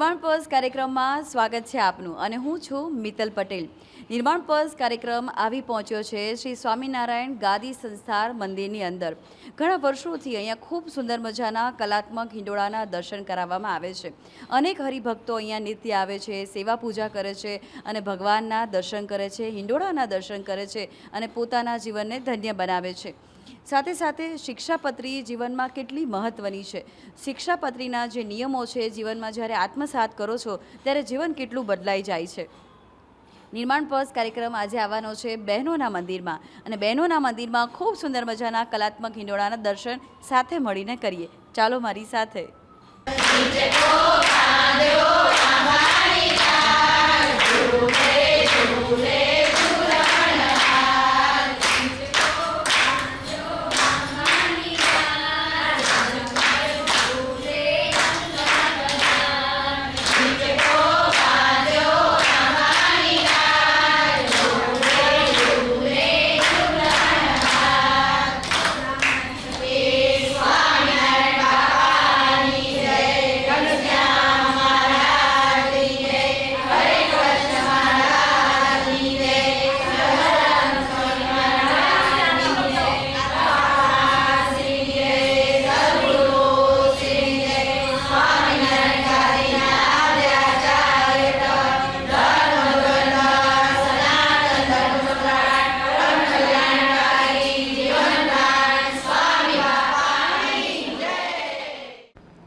નિર્માણ પર્સ કાર્યક્રમમાં સ્વાગત છે આપનું અને હું છું મિત્તલ પટેલ। નિર્માણ પર્સ કાર્યક્રમ આવી પહોંચ્યો છે શ્રી સ્વામિનારાયણ ગાદી સંસ્થાર મંદિરની અંદર। ઘણા વર્ષોથી અહીંયા ખૂબ સુંદર મજાના કલાત્મક હિંડોળાના દર્શન કરાવવામાં આવે છે। અનેક હરિભક્તો અહીંયા નિત્ય આવે છે, સેવા પૂજા કરે છે અને ભગવાનના દર્શન કરે છે, હિંડોળાના દર્શન કરે છે અને પોતાના જીવનને ધન્ય બનાવે છે। સાથે સાથે શિક્ષાપત્રી જીવનમાં કેટલી મહત્ત્વની છે। શિક્ષાપત્રીના જે નિયમો છે જીવનમાં જ્યારે આત્મસાત કરો છો ત્યારે જીવન કેટલું બદલાઈ જાય છે। નિર્માણ પર્સ કાર્યક્રમ આજે આવવાનો છે બહેનોના મંદિરમાં અને બહેનોના મંદિરમાં ખૂબ સુંદર મજાના કલાત્મક હિંડોળાના દર્શન સાથે મળીને કરીએ। ચાલો મારી સાથે।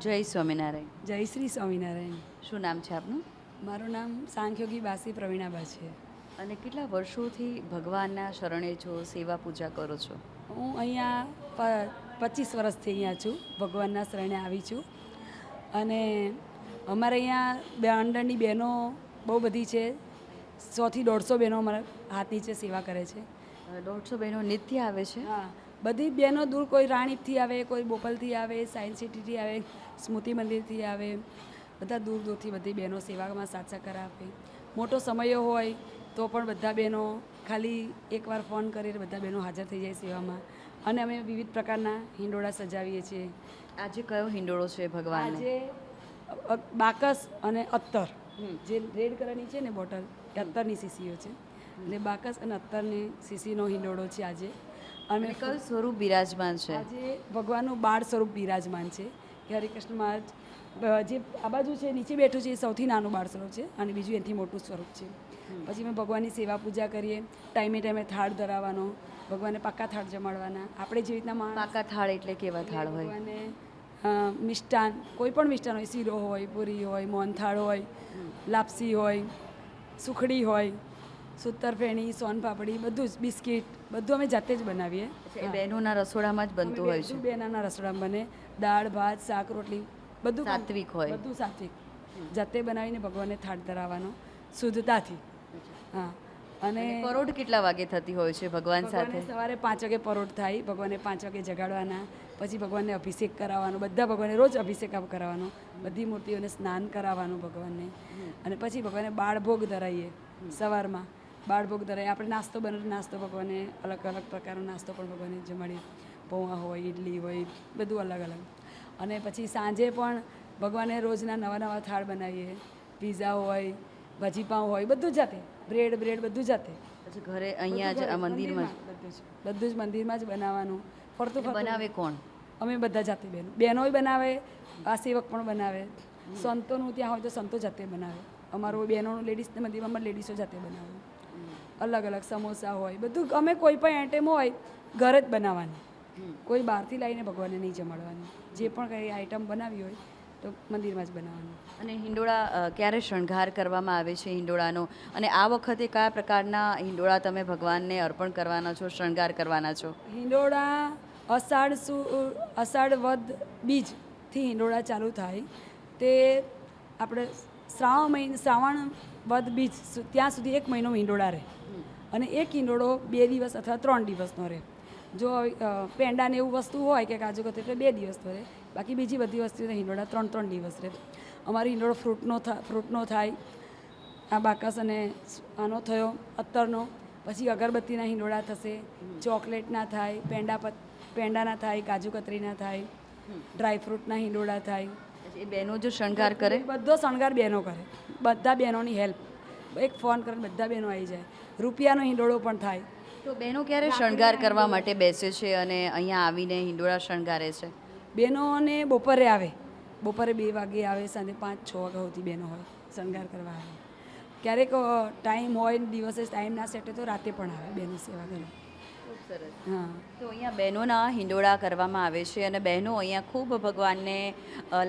જય સ્વામિનારાયણ। જય શ્રી સ્વામિનારાયણ। શું નામ છે આપનું? મારું નામ સાંખ્યોગી બાસી પ્રવીણાબા છે અને કેટલા વર્ષોથી ભગવાનના શરણે છો, સેવા પૂજા કરો છો? હું અહીંયા 25 વર્ષથી અહીંયા છું, ભગવાનના શરણે આવી છું। અને અમારે અહીંયા મંડળની બહેનો બહુ બધી છે, 100 થી 150 બહેનો અમારા હાથ નીચે સેવા કરે છે। 150 બહેનો નિત્ય આવે છે? હા, બધી બહેનો દૂર, કોઈ રાણીપથી આવે, કોઈ બોપલથી આવે, સાયન્સ સિટીથી આવે, સ્મૃતિ મંદિરથી આવે, બધા દૂર દૂરથી બધી બહેનો સેવામાં સાથ સહકાર આપે। મોટો સમય હોય તો પણ બધા બહેનો ખાલી એકવાર ફોન કરીને બધા બહેનો હાજર થઈ જાય સેવામાં। અને અમે વિવિધ પ્રકારના હિંડોળા સજાવીએ છીએ। આજે કયો હિંડોળો છે ભગવાન? આજે બાકસ અને અત્તર, જે રેડ કલરની છે ને બોટલ, એ અત્તરની શીશીઓ છે, એટલે બાકસ અને અત્તરની શીશીનો હિંડોળો છે આજે। અને કયું સ્વરૂપ બિરાજમાન છે? આજે ભગવાનનું બાળ સ્વરૂપ બિરાજમાન છે કે હરિકૃષ્ણ મહારાજ જે આ બાજુ છે નીચે બેઠું છે એ સૌથી નાનું બાળ સ્વરૂપ છે અને બીજું એનાથી મોટું સ્વરૂપ છે। પછી અમે ભગવાનની સેવા પૂજા કરીએ, ટાઈમે ટાઈમે થાળ ધરાવવાનો, ભગવાનને પાકા થાળ જમાડવાના। આપણે જે રીતના પાકા થાળ એટલે કેવા થાળ હોય? ભગવાનને મિષ્ટાન, કોઈ પણ મિષ્ટાન હોય, શીરો હોય, પૂરી હોય, મોહનથાળ હોય, લાપસી હોય, સુખડી હોય, સૂતરફેણી, સોનપાપડી, બધું જ, બિસ્કિટ, બધું અમે જાતે જ બનાવીએ। બહેનોના રસોડામાં જ બનતું હોય છે? બહેનોના રસોડામાં બને, દાળ ભાત શાક રોટલી બધું સાત્વિક હોય? બધું સાત્વિક, જાતે બનાવીને ભગવાનને થાળ ધરાવવાનો શુદ્ધતાથી। હા, અને પરોઢ કેટલા વાગે થતી હોય છે ભગવાન સાથે? સવારે 5 વાગે પરોઢ થાય, ભગવાનને 5 વાગે જગાડવાના, પછી ભગવાનને અભિષેક કરાવવાનો, બધા ભગવાનને રોજ અભિષેક કરાવવાનો, બધી મૂર્તિઓને સ્નાન કરાવવાનું ભગવાનને। અને પછી ભગવાનને બાળભોગ ધરાવીએ સવારમાં, બાળભોગ ધરાવીએ। આપણે નાસ્તો બનાવીએ, નાસ્તો ભગવાનને અલગ અલગ પ્રકારનો નાસ્તો પણ ભગવાનને જમાડીએ, પૌવા હોય, ઇડલી હોય, બધું અલગ અલગ। અને પછી સાંજે પણ ભગવાનને રોજના નવા નવા થાળ બનાવીએ, પીઝા હોય, ભાજીપાઉં હોય, બધું જાતે, બ્રેડ બધું જાતે। પછી ઘરે અહીંયા જ આ મંદિરમાં બધું જ મંદિરમાં જ બનાવવાનું। ફરતું બનાવે કોણ? અમે બધા જાતે બહેનોય બનાવે, આ સેવક પણ બનાવે, સંતોનું ત્યાં હોય તો સંતો જાતે બનાવે। અમારું બહેનોનું લેડીઝ મંદિરમાં લેડીઝો જાતે બનાવે, અલગ અલગ સમોસા હોય, બધું અમે કોઈ પણ આઈટમ હોય ઘરે જ બનાવવાની, કોઈ બહારથી લાવીને ભગવાનને નહીં જમાડવાની। જે પણ કંઈ આઈટમ બનાવી હોય તો મંદિરમાં જ બનાવવાનું। અને હિંડોળા ક્યારે શણગાર કરવામાં આવે છે હિંડોળાનો? અને આ વખતે કયા પ્રકારના હિંડોળા તમે ભગવાનને અર્પણ કરવાના છો, શણગાર કરવાના છો? હિંડોળા અષાઢ વદ બીજથી હિંડોળા ચાલુ થાય, તે આપણે શ્રાવણ વદ બીજ ત્યાં સુધી 1 મહિનો હિંડોળા રહે। અને એક હિંડોળો 2 દિવસ અથવા 3 દિવસનો રહે। જો પેંડાને એવું વસ્તુ હોય કે કાજુ કતરી એટલે 2 દિવસનો રહે, બાકી બીજી બધી વસ્તુને હિંડોળા 3 દિવસ રહે। અમારો હિંડોળો ફ્રૂટનો થાય, આ બાકસ અને આનો થયો અત્તરનો, પછી અગરબત્તીના હિંડોળા થશે, ચોકલેટના થાય, પેંડાના થાય, કાજુ કતરીના થાય, ડ્રાયફ્રૂટના હિંડોળા થાય, એ બહેનો જો શણગાર કરે? બધો શણગાર બહેનો કરે, બધા બહેનોની હેલ્પ, એક ફોન કરીને બધા બહેનો આવી જાય. રૂપિયાનો હિંડોળો પણ થાય. તો બહેનો ક્યારે શણગાર કરવા માટે બેસે છે અને અહીંયા આવીને હિંડોળા શણગારે છે? બહેનોને બપોરે આવે, બપોરે 2 વાગે આવે, સાંજે 5-6 વાગ્યા સુધી બહેનો હોય શણગાર કરવા આવે. ક્યારેક ટાઈમ હોય દિવસે ટાઈમ ના સેટ હોય તો રાતે પણ આવે બહેનો સેવા કરે. ખૂબ સરસ. હા, તો અહીંયા બહેનોના હિંડોળા કરવામાં આવે છે અને બહેનો અહીંયા ખૂબ ભગવાનને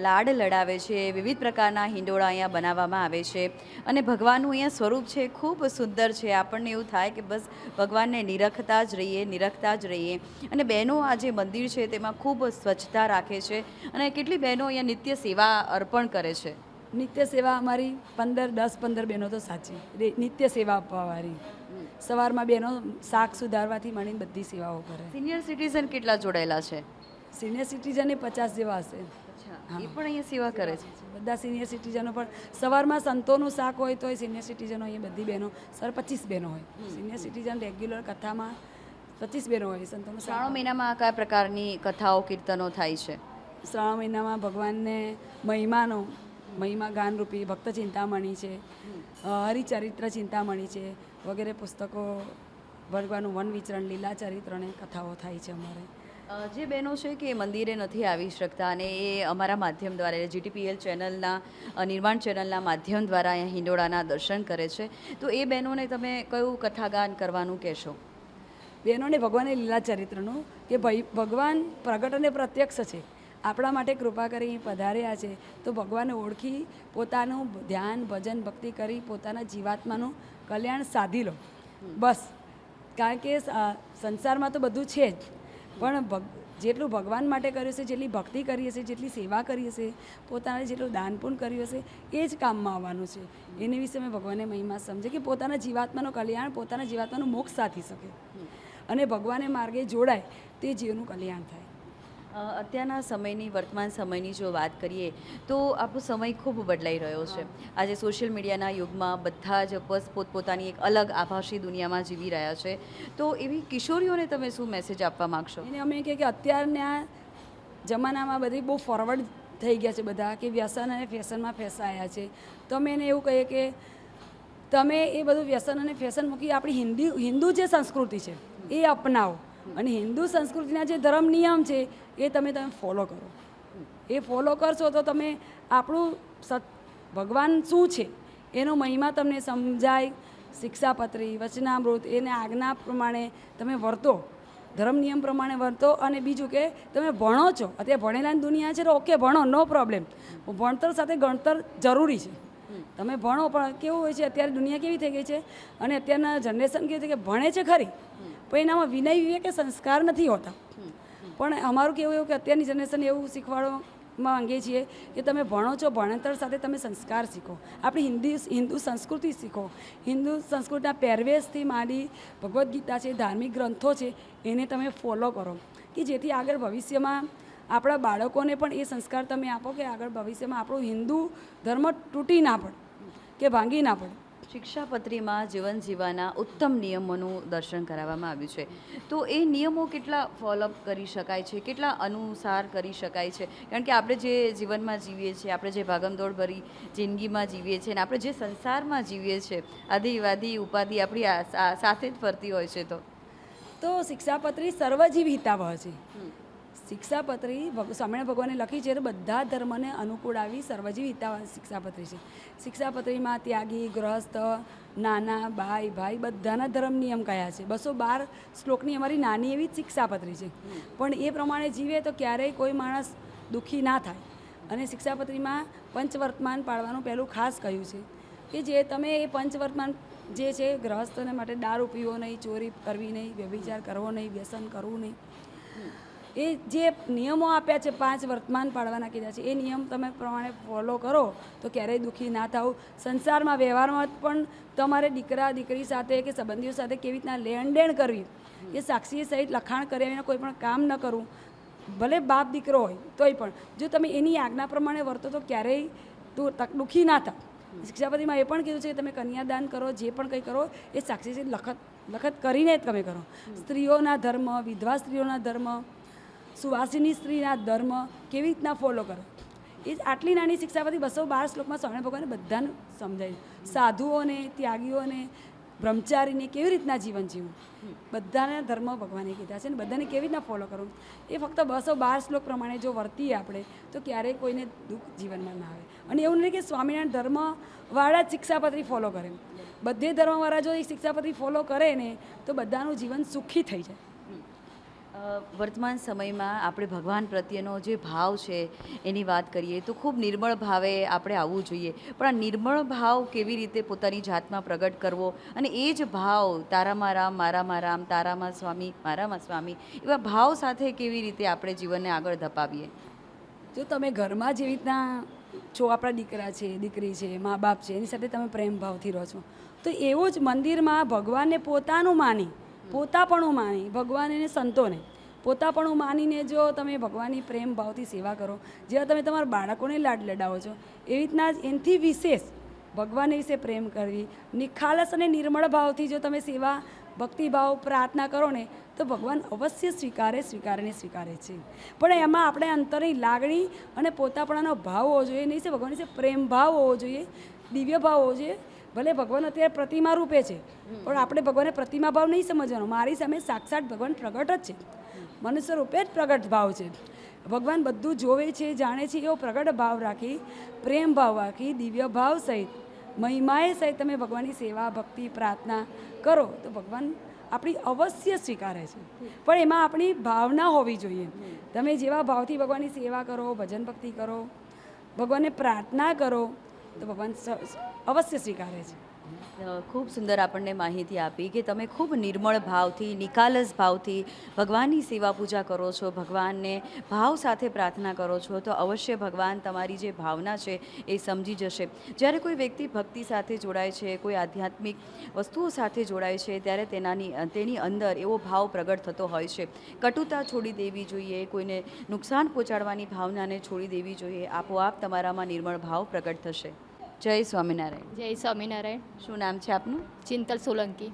લાડ લડાવે છે. વિવિધ પ્રકારના હિંડોળા અહીંયા બનાવવામાં આવે છે અને ભગવાનનું અહીંયા સ્વરૂપ છે ખૂબ સુંદર છે. આપણને એવું થાય કે બસ ભગવાનને નિરખતા જ રહીએ, નિરખતા જ રહીએ. અને બહેનો આ જે મંદિર છે તેમાં ખૂબ સ્વચ્છતા રાખે છે અને કેટલી બહેનો અહીંયા નિત્ય સેવા અર્પણ કરે છે. નિત્ય સેવા અમારી 10-15 બહેનો તો સાચી નિત્ય સેવા આપવાવાળી. સવારમાં બહેનો શાક સુધારવાથી માંડીને બધી સેવાઓ કરે. સિનિયર સિટીઝન કેટલા જોડાયેલા છે? સિનિયર સિટીઝને 50 જેવા હશે. એ પણ અહીંયા સેવા કરે છે? બધા સિનિયર સિટીઝનો પણ સવારમાં સંતોનું શાક હોય તો સિનિયર સિટીઝનો અહીંયા બધી બહેનો 25 બહેનો હોય. સિનિયર સિટીઝન રેગ્યુલર કથામાં 25 બહેનો હોય. સંતોનું શ્રાવણ મહિનામાં કયા પ્રકારની કથાઓ કીર્તનો થાય છે? શ્રાવણ મહિનામાં ભગવાનને મહિમા ગાનરૂપી ભક્ત ચિંતામણી છે, હરિચરિત્ર ચિંતામણી છે વગેરે પુસ્તકો, ભગવાનનું વન વિચરણ, લીલા ચરિત્રને કથાઓ થાય છે અમારે. જે બહેનો છે કે મંદિરે નથી આવી શકતા અને એ અમારા માધ્યમ દ્વારા GTPL ચેનલના નિર્માણ ચેનલના માધ્યમ દ્વારા અહીંયા હિંડોળાના દર્શન કરે છે, તો એ બહેનોને તમે કયું કથાગાન કરવાનું કહેશો? બહેનોને ભગવાનને લીલા ચરિત્રનું કે ભગવાન પ્રગટ અને પ્રત્યક્ષ છે, આપણા માટે કૃપા કરી પધાર્યા છે, તો ભગવાનને ઓળખી પોતાનું ધ્યાન ભજન ભક્તિ કરી પોતાના જીવાત્માનું કલ્યાણ સાધી લો બસ. કારણ કે સંસારમાં તો બધું છે જ, પણ જેટલું ભગવાન માટે કર્યું છે, જેટલી ભક્તિ કરી હશે, જેટલી સેવા કરી હશે, પોતાને જેટલું દાન પુણ્ય કર્યું હશે એ જ કામમાં આવવાનું છે. એને વિશે મેં ભગવાનને મહિમા સમજે કે પોતાના જીવાત્માનું કલ્યાણ, પોતાના જીવાત્માનું મોક્ષ સાધી શકે અને ભગવાનને માર્ગે જોડાય તે જીવનું કલ્યાણ થાય. અત્યારના સમયની, વર્તમાન સમયની જો વાત કરીએ તો આપણો સમય ખૂબ બદલાઈ રહ્યો છે. આજે સોશિયલ મીડિયાના યુગમાં બધા જ બસ પોતપોતાની એક અલગ આભાસી દુનિયામાં જીવી રહ્યા છે. તો એવી કિશોરીઓને તમે શું મેસેજ આપવા માગશો? એને અમે કહે કે અત્યારના જમાનામાં બધી બહુ ફોરવર્ડ થઈ ગયા છે બધા, કે વ્યસન અને ફેશનમાં ફેસાયા છે. તો અમે એને એવું કહીએ કે તમે એ બધું વ્યસન અને ફેશન મૂકી આપણી હિન્દુ જે સંસ્કૃતિ છે એ અપનાવો અને હિન્દુ સંસ્કૃતિના જે ધર્મ નિયમ છે એ તમે ફોલો કરો. એ ફોલો કરશો તો તમે આપણું ભગવાન શું છે એનો મહિમા તમને સમજાય. શિક્ષાપત્રી, વચનામૃત એને આજ્ઞા પ્રમાણે તમે વર્તો, ધર્મ નિયમ પ્રમાણે વર્તો. અને બીજું કે તમે ભણો છો, અત્યારે ભણેલાની દુનિયા છે તો ઓકે ભણો, નો પ્રોબ્લેમ. ભણતર સાથે ગણતર જરૂરી છે. તમે ભણો, પણ કેવું હોય છે અત્યારે દુનિયા કેવી થઈ ગઈ છે અને અત્યારના જનરેશન કેવી છે કે ભણે છે ખરી પણ એનામાં વિનય વિવેક કે સંસ્કાર નથી હોતા. પણ અમારું કેવું એવું કે અત્યારની જનરેશન એવું શીખવાડવા માંગીએ છીએ કે તમે ભણો છો, ભણતર સાથે તમે સંસ્કાર શીખો, આપણી હિન્દુ સંસ્કૃતિ શીખો. હિન્દુ સંસ્કૃતિના પહેરવેશથી માંડી ભગવદ્ ગીતા છે, ધાર્મિક ગ્રંથો છે, એને તમે ફોલો કરો કે જેથી આગળ ભવિષ્યમાં આપણા બાળકોને પણ એ સંસ્કાર તમે આપો કે આગળ ભવિષ્યમાં આપણો હિન્દુ ધર્મ તૂટી ના પડે કે ભાંગી ના પડે. શિક્ષાપત્રીમાં જીવન જીવવાના ઉત્તમ નિયમોનું દર્શન કરાવવામાં આવ્યું છે. તો એ નિયમો કેટલા ફોલોઅપ કરી શકાય છે, કેટલા અનુસાર કરી શકાય છે? કારણ કે આપણે જે જીવનમાં જીવીએ છીએ, આપણે જે ભાગમદોડ ભરી જિંદગીમાં જીવીએ છીએ અને આપણે જે સંસારમાં જીવીએ છીએ, આધિ વાધી ઉપાધિ આપણી સાથે જ ફરતી હોય છે. તો શિક્ષાપત્રી સર્વજીવ હિતાવહ છે. શિક્ષાપત્રી સ્વામિનારાયણ ભગવાને લખી છે તો બધા ધર્મને અનુકૂળ આવી સર્વજીવ હિતાવહ શિક્ષાપત્રી છે. શિક્ષાપત્રીમાં ત્યાગી, ગ્રહસ્થ, નાના, ભાઈ બધાના ધર્મ નિયમ કયા છે. 212 શ્લોકની અમારી નાની એવી જ શિક્ષાપત્રી છે. પણ એ પ્રમાણે જીવે તો ક્યારેય કોઈ માણસ દુઃખી ના થાય. અને શિક્ષાપત્રીમાં પંચવર્તમાન પાળવાનું પહેલું ખાસ કહ્યું છે કે જે તમે એ પંચવર્તમાન જે છે ગ્રહસ્થને માટે દારૂ પીવો નહીં, ચોરી કરવી નહીં, વ્યભિચાર કરવો નહીં, વ્યસન કરવું નહીં, એ જે નિયમો આપ્યા છે 5 વર્તમાન પાળવાના કીધા છે એ નિયમ તમે પ્રમાણે ફોલો કરો તો ક્યારેય દુઃખી ના થાવ. સંસારમાં વ્યવહારમાં પણ તમારે દીકરા દીકરી સાથે કે સંબંધીઓ સાથે કેવી રીતના લેણદેણ કરવી એ સાક્ષી સહિત લખાણ કર્યા વિના કોઈ પણ કામ ન કરવું, ભલે બાપ દીકરો હોય તોય પણ જો તમે એની આજ્ઞા પ્રમાણે વર્તો તો ક્યારેય દુઃખી ના થાવ. શિક્ષાપત્રીમાં એ પણ કીધું છે કે તમે કન્યાદાન કરો, જે પણ કંઈ કરો એ સાક્ષી સહિત લખત કરીને જ તમે કરો. સ્ત્રીઓના ધર્મ, વિધવા સ્ત્રીઓના ધર્મ, સુવાસિની સ્ત્રીના ધર્મ કેવી રીતના ફોલો કરો એ જ આટલી નાની શિક્ષાપતિ 212 શ્લોકમાં સ્વામિનારાયણ ભગવાને બધાને સમજાય છે. સાધુઓને, ત્યાગીઓને, બ્રહ્મચારીને કેવી રીતના જીવન જીવવું, બધાને ધર્મ ભગવાને કીધા છે ને બધાને કેવી રીતના ફોલો કરવું. એ ફક્ત 212 શ્લોક પ્રમાણે જો વર્તીએ આપણે તો ક્યારેય કોઈને દુઃખ જીવનમાં ના આવે. અને એવું નહીં કે સ્વામિનારાયણ ધર્મવાળા જ શિક્ષાપત્રી ફોલો કરે, બધે ધર્મવાળા જો એ શિક્ષાપત્રી ફોલો કરે ને તો બધાનું જીવન સુખી થઈ જાય. વર્તમાન સમયમાં આપણે ભગવાન પ્રત્યેનો જે ભાવ છે એની વાત કરીએ તો ખૂબ નિર્મળ ભાવે આપણે આવવું જોઈએ. પણ આ નિર્મળ ભાવ કેવી રીતે પોતાની જાતમાં પ્રગટ કરવો અને એ જ ભાવ તારામાં રામ, મારામાં રામ, તારામાં સ્વામી, મારામાં સ્વામી, એવા ભાવ સાથે કેવી રીતે આપણે જીવનને આગળ ધપાવીએ. જો તમે ઘરમાં જેવી રીતના છો, આપણા દીકરા છે, દીકરી છે, મા બાપ છે, એની સાથે તમે પ્રેમ ભાવથી રહો છો, તો એવું જ મંદિરમાં ભગવાનને પોતાનું માની, પોતાપણું માની, ભગવાન અને સંતોને પોતાપણું માનીને જો તમે ભગવાનની પ્રેમ ભાવથી સેવા કરો, જેવા તમે તમારા બાળકોને લાડ લડાવો છો, એવી રીતના જ એનાથી વિશેષ ભગવાન વિશે પ્રેમ કરવી, નિખાલસ અને નિર્મળ ભાવથી જો તમે સેવા, ભક્તિભાવ, પ્રાર્થના કરો ને તો ભગવાન અવશ્ય સ્વીકારે છે. પણ એમાં આપણે અંતરની લાગણી અને પોતાપણાનો ભાવ હોવો જોઈએ, નહીં છે ભગવાન વિશે પ્રેમ ભાવ હોવો જોઈએ, દિવ્ય ભાવ હોવો જોઈએ. ભલે ભગવાન અત્યારે પ્રતિમા રૂપે છે પણ આપણે ભગવાનને પ્રતિમા ભાવ નહીં સમજવાનો. મારી સામે સાક્ષાત ભગવાન પ્રગટ જ છે, મનુષ્ય રૂપે જ પ્રગટ ભાવ છે. ભગવાન બધું જોવે છે, જાણે છે, એવો પ્રગટ ભાવ રાખી, પ્રેમ ભાવ રાખી, દિવ્ય ભાવ સહિત, મહિમાએ સહિત તમે ભગવાનની સેવા, ભક્તિ, પ્રાર્થના કરો તો ભગવાન આપણી અવશ્ય સ્વીકારે છે. પણ એમાં આપણી ભાવના હોવી જોઈએ. તમે જેવા ભાવથી ભગવાનની સેવા કરો, ભજન ભક્તિ કરો, ભગવાનને પ્રાર્થના કરો તો ભગવાન અવશ્ય સ્વીકારે છે. ખૂબ સુંદર આપણને માહિતી આપી કે તમે ખૂબ નિર્મળ ભાવથી, નિખાલસ ભાવથી ભગવાનની સેવા પૂજા કરો છો, ભગવાનને ભાવ સાથે પ્રાર્થના કરો છો તો અવશ્ય ભગવાન તમારી જે ભાવના છે એ સમજી જશે. જ્યારે કોઈ વ્યક્તિ ભક્તિ સાથે જોડાય છે, કોઈ આધ્યાત્મિક વસ્તુઓ સાથે જોડાય છે ત્યારે તેની અંદર એવો ભાવ પ્રગટ થતો હોય છે. કટુતા છોડી દેવી જોઈએ, કોઈને નુકસાન પહોંચાડવાની ભાવનાને છોડી દેવી જોઈએ. આપોઆપ તમારામાં નિર્મળ ભાવ પ્રગટ થશે. જય સ્વામિનારાયણ. જય સ્વામિનારાયણ. શું નામ છે આપનું? ચિંતલ સોલંકી.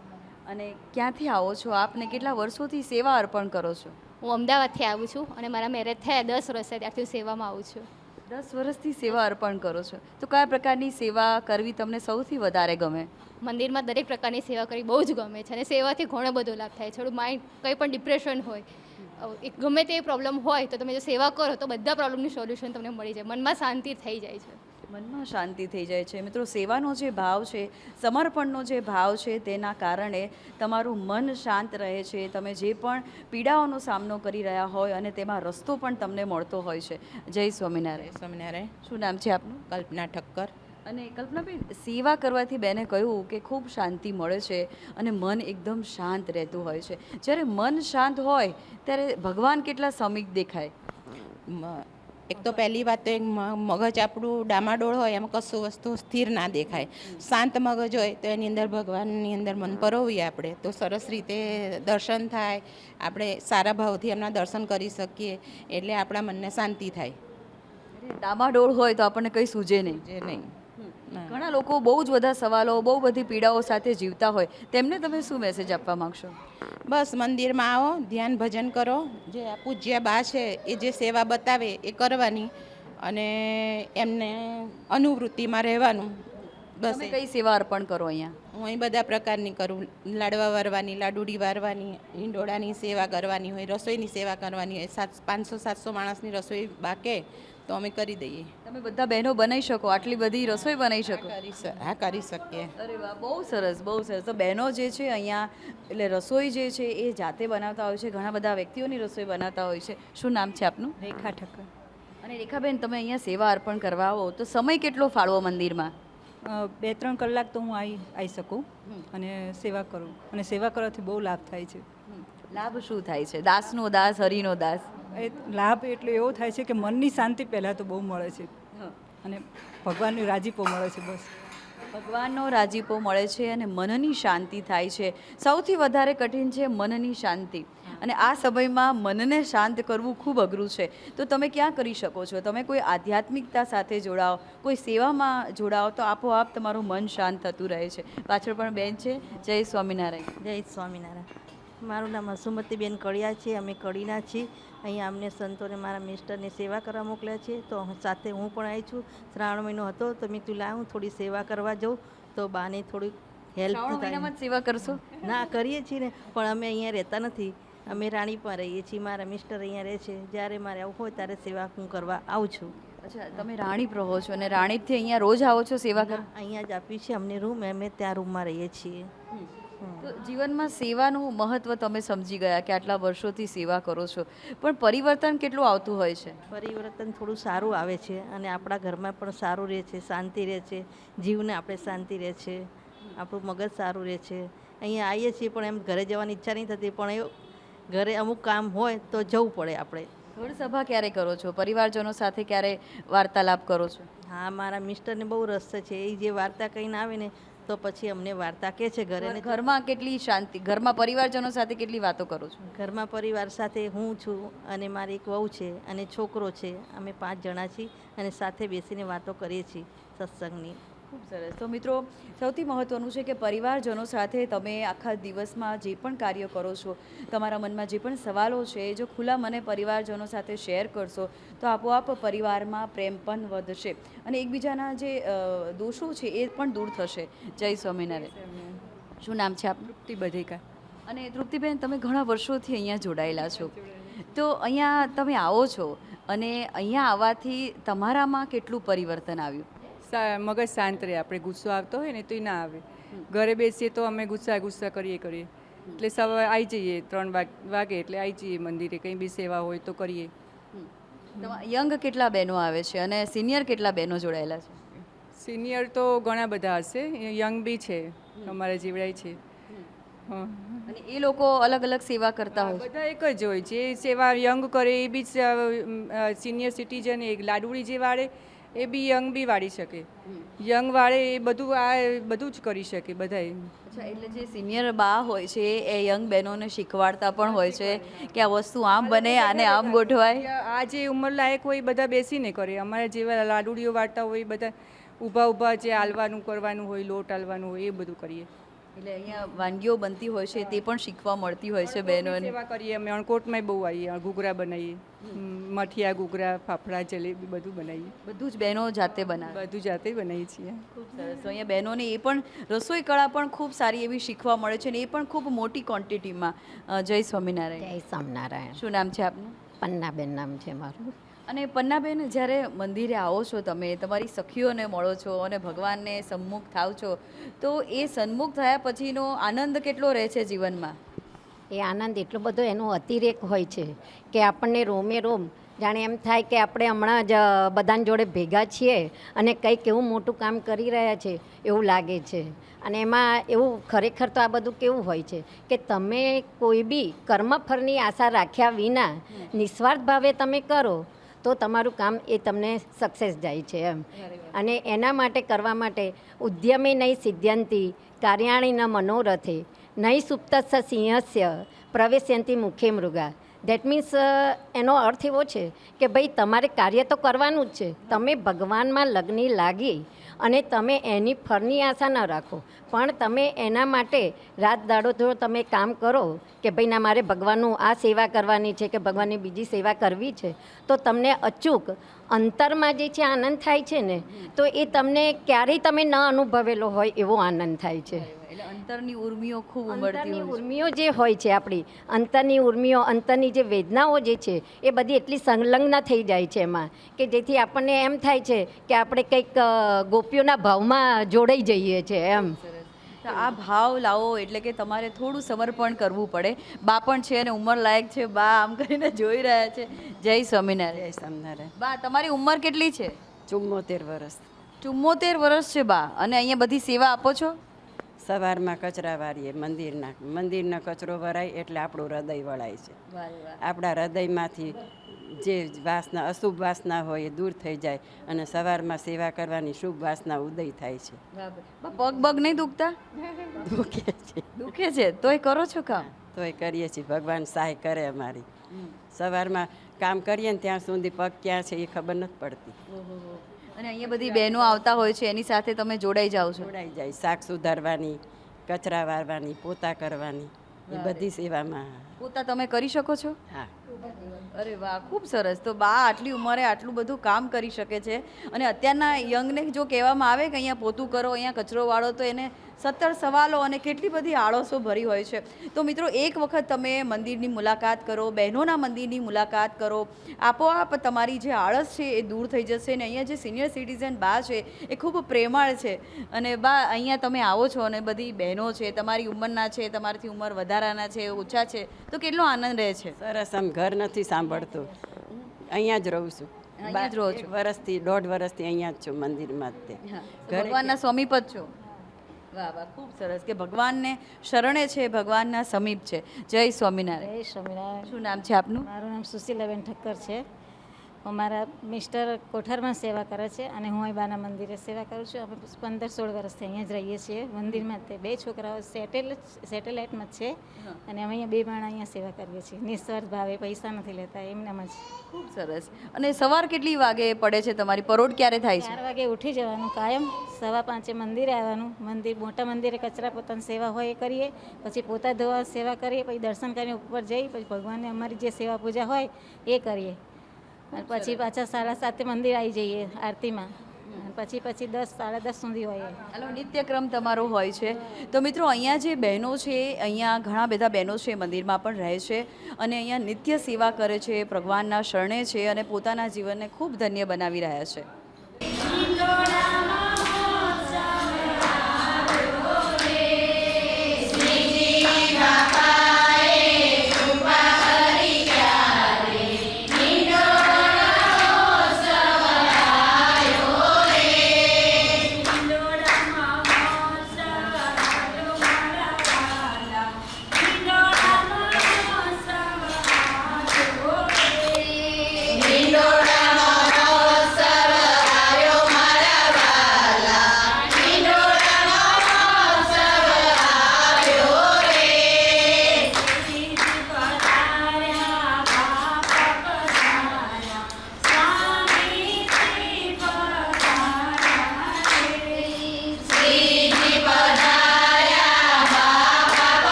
અને ક્યાંથી આવો છો આપ ને કેટલા વર્ષોથી સેવા અર્પણ કરો છો? હું અમદાવાદથી આવું છું અને મારા મેરેજ થયા 10 વર્ષ થયા ત્યારથી હું સેવામાં આવું છું. 10 વર્ષથી સેવા અર્પણ કરો છો તો કયા પ્રકારની સેવા કરવી તમને સૌથી વધારે ગમે? મંદિરમાં દરેક પ્રકારની સેવા કરવી બહુ જ ગમે છે અને સેવાથી ઘણો બધો લાભ થાય છે. થોડું માઇન્ડ કંઈ પણ ડિપ્રેશન હોય, ગમે તે પ્રોબ્લેમ હોય તો તમે જો સેવા કરો તો બધા પ્રોબ્લેમની સોલ્યુશન તમને મળી જાય, મનમાં શાંતિ થઈ જાય છે. મનમાં શાંતિ થઈ જાય છે. મિત્રો, સેવાનો જે ભાવ છે, સમર્પણનો જે ભાવ છે તેના કારણે તમારું મન શાંત રહે છે. તમે જે પણ પીડાઓનો સામનો કરી રહ્યા હોય અને તેમાં રસ્તો પણ તમને મળતો હોય છે. જય સ્વામિનારાયણ. સ્વામિનારાયણ. શું નામ છે આપનું? કલ્પના ઠક્કર. અને કલ્પનાબેન, સેવા કરવાથી બેને કહ્યું કે ખૂબ શાંતિ મળે છે અને મન એકદમ શાંત રહેતું હોય છે. જ્યારે મન શાંત હોય ત્યારે ભગવાન કેટલા સમીપ દેખાય. એક તો પહેલી વાત તો એક મગજ આપણું ડામાડોળ હોય એમાં કશું વસ્તુ સ્થિર ના દેખાય. શાંત મગજ હોય તો એની અંદર ભગવાનની અંદર મન પરોવીએ આપણે તો સરસ રીતે દર્શન થાય, આપણે સારા ભાવથી એમના દર્શન કરી શકીએ એટલે આપણા મનને શાંતિ થાય. ડામાડોળ હોય તો આપણને કંઈ સૂઝે નહીં. જે નહીં. ઘણા લોકો બહુ જ બધા સવાલો, બહુ બધી પીડાઓ સાથે જીવતા હોય, તેમને તમે શું મેસેજ આપવા માંગશો? બસ મંદિરમાં આવો, ધ્યાન ભજન કરો, જે આ પૂજ્ય બા છે એ જે સેવા બતાવે એ કરવાની અને એમને અનુવૃત્તિમાં રહેવાનું. બસ તમે કઈ સેવા અર્પણ કરો અહીંયા? હું અહીં બધા પ્રકારની કરું. લાડવા વારવાની, લાડુડી વારવાની, હિંડોળાની સેવા કરવાની હોય, રસોઈની સેવા કરવાની હોય. 500-700 માણસની રસોઈ બાકે તો અમે કરી દઈએ. તમે બધા બહેનો બનાવી શકો? આટલી બધી રસોઈ બનાવી શકો? હા, કરી શકીએ. અરે વાહ, બહુ સરસ, બહુ સરસ. તો બહેનો જે છે અહીંયા એટલે રસોઈ જે છે એ જાતે બનાવતા હોય છે, ઘણા બધા વ્યક્તિઓની રસોઈ બનાવતા હોય છે. શું નામ છે આપનું? રેખા ઠક્કર. અને રેખાબેન, તમે અહીંયા સેવા અર્પણ કરવા આવો તો સમય કેટલો ફાળવો મંદિરમાં? 2-3 કલાક તો હું આવી શકું અને સેવા કરું, અને સેવા કરવાથી બહુ લાભ થાય છે. લાભ શું થાય છે? દાસનો દાસ, હરિનો દાસ. એ લાભ એટલે એવો થાય છે કે મનની શાંતિ પહેલાં તો બહુ મળે છે અને ભગવાનનો રાજીપો મળે છે. બસ ભગવાનનો રાજીપો મળે છે અને મનની શાંતિ થાય છે. સૌથી વધારે કઠિન છે મનની શાંતિ, અને આ સમયમાં મનને શાંત કરવું ખૂબ અઘરું છે. તો તમે ક્યાં કરી શકો છો? તમે કોઈ આધ્યાત્મિકતા સાથે જોડાઓ, કોઈ સેવામાં જોડાઓ તો આપોઆપ તમારું મન શાંત થતું રહે છે. પાછળ પણ બેન છે. જય સ્વામિનારાયણ. જય સ્વામિનારાયણ. મારું નામ હસુમતીબેન કડિયા છે. અમે કડીના છીએ. અહીંયા અમને સંતોને મારા મિસ્ટરની સેવા કરવા મોકલ્યા છે, તો સાથે હું પણ આવી છું. શ્રાવણ મહિનો હતો તો મેં તું લાવ હું થોડી સેવા કરવા જાઉં તો બાને થોડી હેલ્પ શ્રાવણ થાય. મહિનામાં જ સેવા કરશો? ના કરીએ છીએ ને, પણ અમે અહીંયા રહેતા નથી. અમે રાણીપમાં રહીએ છીએ. મારા મિસ્ટર અહીંયા રહે છે. જ્યારે મારે આવું હોય ત્યારે સેવા હું કરવા આવું છું. અચ્છા, તમે રાણીપ રહો છો અને રાણીપથી અહીંયા રોજ આવો છો સેવા કરવા? અહીંયા જ આપ્યું છે અમને રૂમ, અમે ત્યાં રૂમમાં રહીએ છીએ. તો જીવનમાં સેવાનું મહત્વ તમે સમજી ગયા કે આટલા વર્ષોથી સેવા કરો છો, પણ પરિવર્તન કેટલું આવતું હોય છે? પરિવર્તન થોડું સારું આવે છે અને આપણા ઘરમાં પણ સારું રહે છે, શાંતિ રહે છે, જીવને આપણે શાંતિ રહે છે, આપણું મગજ સારું રહે છે. અહીંયા આવીએ છીએ પણ એમ ઘરે જવાની ઈચ્છા નહીં થતી, પણ એ ઘરે અમુક કામ હોય તો જવું પડે આપણે. ઘર સભા ક્યારે કરો છો? પરિવારજનો સાથે ક્યારે વાર્તાલાપ કરો છો? હા, મારા મિસ્ટરને બહુ રસ છે. એ જે વાર્તા કહીને આવે ને તો પછી અમને વાર્તા કહે છે ઘરે. ને ઘરમાં કેટલી શાંતિ, ઘરમાં પરિવારજનો સાથે કેટલી વાતો કરો છો? ઘરમાં પરિવાર સાથે હું છું અને મારી એક વહુ છે અને છોકરો છે. અમે 5 જણા છીએ અને સાથે બેસીને વાતો કરીએ છીએ સત્સંગની. ખૂબ સરસ. તો મિત્રો, સૌથી મહત્ત્વનું છે કે પરિવારજનો સાથે તમે આખા દિવસમાં જે પણ કાર્ય કરો છો, તમારા મનમાં જે પણ સવાલો છે, જો ખુલ્લા મને પરિવારજનો સાથે શેર કરશો તો આપોઆપ પરિવારમાં પ્રેમ પણ વધશે અને એકબીજાના જે દોષો છે એ પણ દૂર થશે. જય સ્વામિનારાયણ. શું નામ છે આપનું? તૃપ્તિ બધેકા. અને તૃપ્તિબેન, તમે ઘણા વર્ષોથી અહીંયા જોડાયેલા છો, તો અહીંયા તમે આવો છો અને અહીંયા આવવાથી તમારામાં કેટલું પરિવર્તન આવ્યું? મગજ શાંત રહે. આપણે ગુસ્સો આવતો હોય ને તો એ ના આવે. ઘરે બેસીએ તો અમે ગુસ્સા કરીએ. એટલે સવારે આવી જઈએ 3 વાગે એટલે આવી જઈએ મંદિરે, કંઈ બી સેવા હોય તો કરીએ. યંગ કેટલા બહેનો આવે છે અને સિનિયર કેટલા બહેનો જોડાયેલા છે? સિનિયર તો ઘણા બધા હશે, યંગ બી છે, અમારા જીવડાય છે. અને એ લોકો અલગ અલગ સેવા કરતા હોય છે? બધા એક જ હોય. જે સેવા યંગ કરે એ બી સિનિયર સિટીઝન, એ લાડુળી જે વાળે એ બી યંગ બી વાળી શકે. યંગ વાળે એ બધું જ કરી શકે બધાએ. અચ્છા, એટલે જે સિનિયર બા હોય છે એ યંગ બહેનોને શીખવાડતા પણ હોય છે કે આ વસ્તુ આમ બને, આને આમ ગોઠવાય. આ જે ઉંમરલાયક હોય એ બધા બેસીને કરે. અમારા જેવા લાડુડીઓ વાળતા હોય એ બધા ઊભા જે હાલવાનું કરવાનું હોય, લોટ હાલવાનું હોય એ બધું કરીએ. એટલે અહીંયા વાનગીઓ બનતી હોય છે તે પણ શીખવા મળતી હોય છે બહેનોને. સેવા કરીએ અમે. અણકોટમાં બહુ આવીએ. ઘૂઘરા બનાવીએ, મઠિયા, ઘૂઘરા, ફાફડા, જલેબી બધું બનાવીએ. બધું જ બહેનો જાતે બનાવે? બધું જાતે બનાવીએ છીએ. ખૂબ સરસ. તો અહીંયા બહેનોને એ પણ રસોઈ કળા પણ ખૂબ સારી એવી શીખવા મળે છે અને એ પણ ખૂબ મોટી ક્વોન્ટિટીમાં. જય સ્વામિનારાયણ. જય સ્વામિનારાયણ. શું નામ છે આપનું? પન્નાબેન નામ છે મારું. અને પન્નાબેન, જ્યારે મંદિરે આવો છો તમે, તમારી સખીઓને મળો છો અને ભગવાનને સન્મુખ થાવ છો, તો એ સન્મુખ થયા પછીનો આનંદ કેટલો રહે છે જીવનમાં? એ આનંદ એટલો બધો એનો અતિરેક હોય છે કે આપણને રોમે રોમ જાણે એમ થાય કે આપણે હમણાં જ બધાની જોડે ભેગા છીએ અને કંઈક એવું મોટું કામ કરી રહ્યા છે એવું લાગે છે. અને એમાં એવું ખરેખર તો આ બધું કેવું હોય છે કે તમે કોઈ બી કર્મફળની આશા રાખ્યા વિના નિસ્વાર્થ ભાવે તમે કરો તો તમારું કામ એ તમને સક્સેસ જાય છે એમ. અને એના માટે કરવા માટે ઉદ્યમે નહીં સિદ્ધ્યંતિ કાર્યાણી ન મનોરથે નહીં સુપ્તસ્સ સિંહસ્ય પ્રવેશ્યંતિ મુખે મૃગા. દેટ મીન્સ એનો અર્થ એવો છે કે ભાઈ તમારે કાર્ય તો કરવાનું જ છે. તમે ભગવાનમાં લગ્ની લાગી અને તમે એની ફળની આશા ન રાખો, પણ તમે એના માટે રાત દાડો જો તમે કામ કરો કે ભાઈ ના મારે ભગવાનનું આ સેવા કરવાની છે કે ભગવાનની બીજી સેવા કરવી છે, તો તમને અચૂક અંતરમાં જે છે આનંદ થાય છે ને, તો એ તમને ક્યારેય તમે ન અનુભવેલો હોય એવો આનંદ થાય છે. એટલે અંતરની ઉર્મિઓ ખૂબ ઉમળતી અંતરની હોય છે. ઉર્મિઓ જે હોય છે આપણી અંતરની ઉર્મિઓ, અંતરની જે વેદનાઓ જે છે એ બધી એટલી સંલગ્ન થઈ જાય છે એમાં કે જેથી આપણને એમ થાય છે કે આપણે કંઈક ગોપીઓના ભાવમાં જોડાઈ જઈએ છીએ એમ. તો આ ભાવ લાવો એટલે કે તમારે થોડું સમર્પણ કરવું પડે. બા પણ છે અને ઉંમર લાયક છે. બા આમ કરીને જોઈ રહ્યા છે. જય સ્વામિનારાયણ. જય સ્વામિનારાયણ. બા, તમારી ઉંમર કેટલી છે? 74 વર્ષ. 74 વર્ષ છે બા, અને અહીંયા બધી સેવા આપો છો? સવારમાં કચરા વાળીએ મંદિરનો કચરો વરાય એટલે આપણું હૃદય વળાય છે. આપણા હૃદયમાંથી જે વાસના, અશુભ વાસના હોય એ દૂર થઈ જાય અને સવારમાં સેવા કરવાની શુભ વાસના ઉદય થાય છે. પગ બગ નહીં દુખતા? દુખે છે. દુખે છે તોય કરો છો કામ? તોય કરીએ છીએ. ભગવાન સહાય કરે અમારી. સવારમાં કામ કરીએ ને ત્યાં સુધી પગ ક્યાં છે એ ખબર નથી પડતી. અને અહીંયા બધી બહેનો આવતા હોય છે, એની સાથે તમે જોડાઈ જાઓ છો? જોડાઈ જાય. શાક સુધારવાની, કચરા વારવાની, પોતા કરવાની. એ બધી સેવામાં પોતા તમે કરી શકો છો? હા. અરે વાહ, ખૂબ સરસ. તો બા આટલી ઉંમરે આટલું બધું કામ કરી શકે છે. અને અત્યારના યંગને જો કહેવામાં આવે કે અહીંયા પોતું કરો, અહીંયા કચરો વાળો, તો એને 17 સવાલો અને કેટલી બધી આળસો ભરી હોય છે. તો મિત્રો, એક વખત તમે મંદિરની મુલાકાત કરો, બહેનોના મંદિરની મુલાકાત કરો, આપોઆપ તમારી જે આળસ છે એ દૂર થઈ જશે. અને અહીંયા જે સિનિયર સિટીઝન બા છે એ ખૂબ પ્રેમાળ છે. અને બા, અહીંયા તમે આવો છો અને બધી બહેનો છે, તમારી ઉંમરના છે, તમારાથી ઉંમર વધારાના છે, ઓછા છે, તો કેટલો આનંદ રહે છે. સરસ. આમ ઘર નથી સાંભળતું, અહીંયા જ રહું છું. અહીંયા જ રહો છો? 1 વર્ષથી 1.5 વર્ષથી અહીંયા જ છું મંદિરમાં જ તે. ભગવાનના સમીપ જ છો? વાહ વાહ, ખૂબ સરસ કે ભગવાનને શરણે છે, ભગવાનના સમીપ છે. જય સ્વામિનારાયણ. જય સ્વામિનારાયણ. શું નામ છે આપનું? મારું નામ સુશીલાબેન ઠક્કર છે. અમારા મિસ્ટર કોઠારમાં સેવા કરે છે અને હું અહીં બાના મંદિરે સેવા કરું છું. અમે 15-16 વર્ષથી અહીંયા જ રહીએ છીએ મંદિરમાં. તે 2 છોકરાઓ સેટેલાઇટમાં જ છે અને અમે અહીંયા 2 માણા અહીંયા સેવા કરીએ છીએ. નિસ્વાર્થ ભાવે, પૈસા નથી લેતા, એમનામ જ. ખૂબ સરસ. અને સવાર કેટલી વાગે પડે છે તમારી? પરોઢ ક્યારે થાય છે? 4 વાગે ઉઠી જવાનું કાયમ. 5:15 મંદિરે આવવાનું. મોટા મંદિરે કચરા પોતાની સેવા હોય એ કરીએ, પછી પોતા ધોવા સેવા કરીએ, પછી દર્શન કરીને ઉપર જઈ, પછી ભગવાનને અમારી જે સેવા પૂજા હોય એ કરીએ. અને પછી પાછા 7:30 મંદિર આવી જઈએ આરતીમાં. પછી 10 10:30 સુધી હોય. હાલો, નિત્યક્રમ તમારો હોય છે. તો મિત્રો, અહીંયા જે બહેનો છે, અહીંયા ઘણા બધા બહેનો છે, મંદિરમાં પણ રહે છે અને અહીંયા નિત્ય સેવા કરે છે, ભગવાનના શરણે છે અને પોતાના જીવનને ખૂબ ધન્ય બનાવી રહ્યા છે. હિંડોળા મહોત્સવ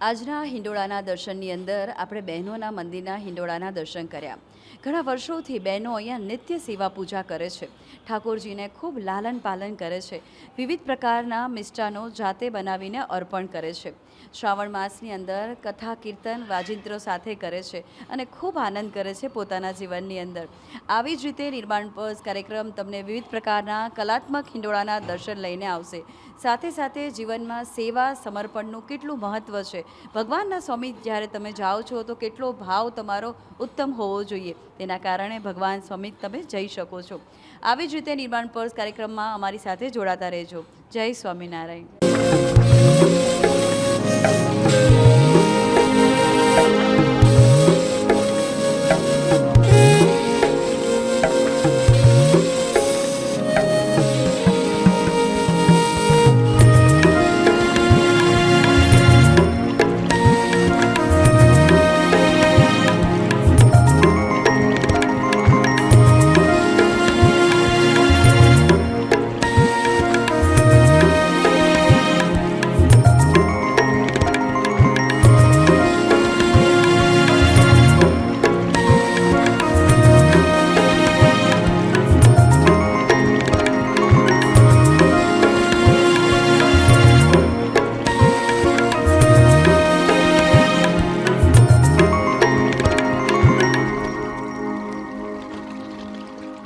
આજના હિંડોળાના દર્શનની અંદર આપણે બહેનોના મંદિરના હિંડોળાના દર્શન કર્યા. ઘણા વર્ષોથી બહેનો અહીંયા નિત્ય સેવા પૂજા કરે છે, ઠાકોરજીને ખૂબ લાલન પાલન કરે છે, વિવિધ પ્રકારના મિષ્ટાનો જાતે બનાવીને અર્પણ કરે છે. શ્રાવણ માસની અંદર કથા કીર્તન વાજિંત્રો સાથે કરે છે અને ખૂબ આનંદ કરે છે પોતાના જીવનની અંદર. આવી જ રીતે નિર્માણ પર્સ કાર્યક્રમ તમને વિવિધ પ્રકારના કલાત્મક હિંડોળાના દર્શન લઈને આવશે. સાથે સાથે જીવનમાં સેવા સમર્પણનું કેટલું મહત્ત્વ છે. ભગવાનના સ્વામી જ્યારે તમે જાઓ છો તો કેટલો ભાવ તમારો ઉત્તમ હોવો જોઈએ, તેના કારણે ભગવાન સ્વામી તમે જઈ શકો છો. આવી જ રીતે નિર્માણ પર્સ કાર્યક્રમમાં અમારી સાથે જોડાતા રહેજો. જય સ્વામિનારાયણ.